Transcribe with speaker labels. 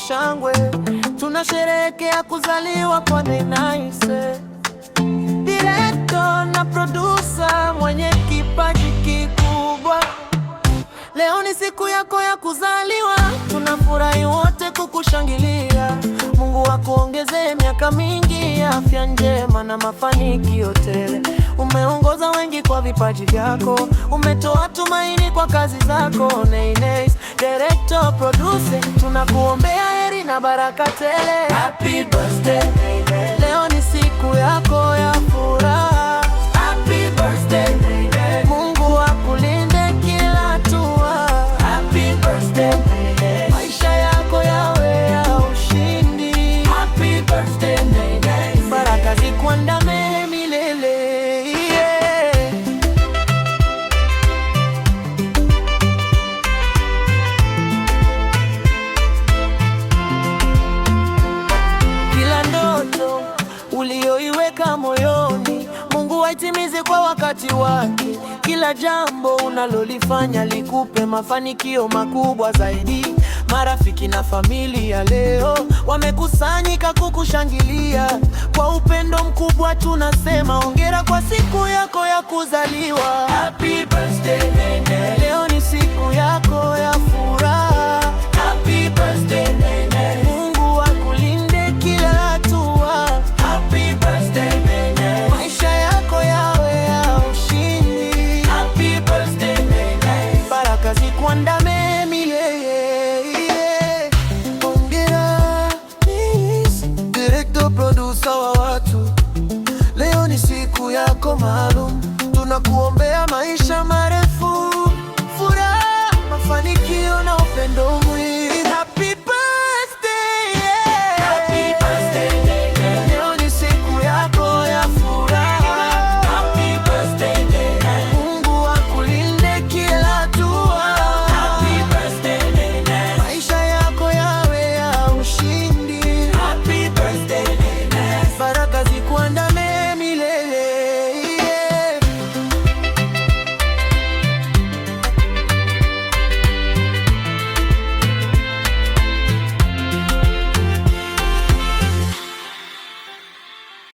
Speaker 1: shangwe, tunasherehekea kuzaliwa kwa Nice. Director na producer mwenye kipaji kikubwa, leo ni siku yako ya kuzaliwa, tunafurahi wote kukushangilia. Mungu akuongezee miaka mingi, afya njema na mafanikio tele. Umeongoza wengi kwa vipaji vyako, umetoa tumaini kwa kazi zako. Nice director, producer, tunakuombea heri na baraka tele. Happy birthday, leo ni siku yako ya furaha. Happy birthday, Mungu akulinde kila hatua. Happy birthday, maisha yako yawe ya ushindi. Happy birthday, baraka zikuandame milele. Kila ndoto ulioiweka moyoni, Mungu aitimize kwa wakati wake. Kila jambo unalolifanya likupe mafanikio makubwa zaidi. Marafiki na familia leo wamekusanyika kukushangilia. Kwa upendo mkubwa tunasema hongera kwa siku yako ya kuzaliwa. Happy birthday, Nene. Leo ni siku yako ya furaha. Happy birthday, Nene. Mungu akulinde kila hatua. Happy birthday, Nene. Maisha yako yawe ya ushindi. Happy birthday, Nene. Baraka zikuandame milele. Hongera Nice, director producer wa watu, leo ni siku yako maalum.